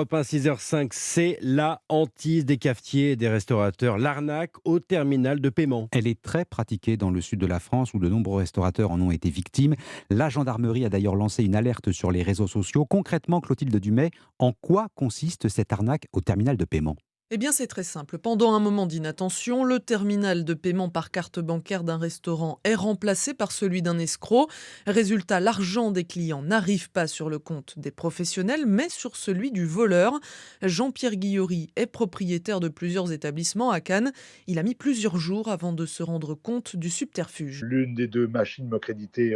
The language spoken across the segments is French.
Europe 1, 6h05, c'est la hantise des cafetiers et des restaurateurs. L'arnaque au terminal de paiement. Elle est très pratiquée dans le sud de la France où de nombreux restaurateurs en ont été victimes. La gendarmerie a d'ailleurs lancé une alerte sur les réseaux sociaux. Concrètement, Clotilde Dumay, en quoi consiste cette arnaque au terminal de paiement ? Eh bien, c'est très simple. Pendant un moment d'inattention, le terminal de paiement par carte bancaire d'un restaurant est remplacé par celui d'un escroc. Résultat, l'argent des clients n'arrive pas sur le compte des professionnels, mais sur celui du voleur. Jean-Pierre Guillory est propriétaire de plusieurs établissements à Cannes. Il a mis plusieurs jours avant de se rendre compte du subterfuge. L'une des 2 machines me créditait,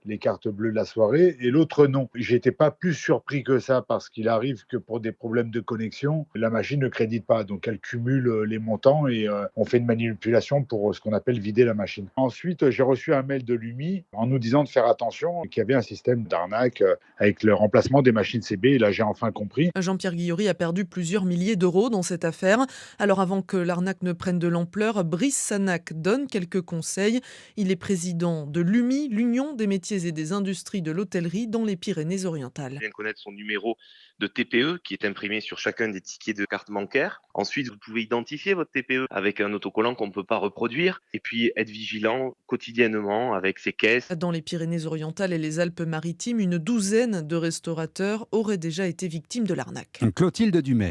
les cartes bleues de la soirée et l'autre non. J'étais pas plus surpris que ça parce qu'il arrive que pour des problèmes de connexion, la machine ne crédite pas. Donc elle cumule, les montants et on fait une manipulation pour, ce qu'on appelle vider la machine. Ensuite, j'ai reçu un mail de l'UMI en nous disant de faire attention, qu'il y avait un système d'arnaque, avec le remplacement des machines CB et là j'ai enfin compris. Jean-Pierre Guillory a perdu plusieurs milliers d'euros dans cette affaire. Alors avant que l'arnaque ne prenne de l'ampleur, Brice Sanac donne quelques conseils. Il est président de l'UMI, l'Union des métiers et des industries de l'hôtellerie dans les Pyrénées-Orientales. Bien connaître son numéro de TPE qui est imprimé sur chacun des tickets de carte bancaire. Ensuite, vous pouvez identifier votre TPE avec un autocollant qu'on ne peut pas reproduire. Et puis, être vigilant quotidiennement avec ses caisses. Dans les Pyrénées-Orientales et les Alpes-Maritimes, une douzaine de restaurateurs auraient déjà été victimes de l'arnaque. Clotilde Dumay.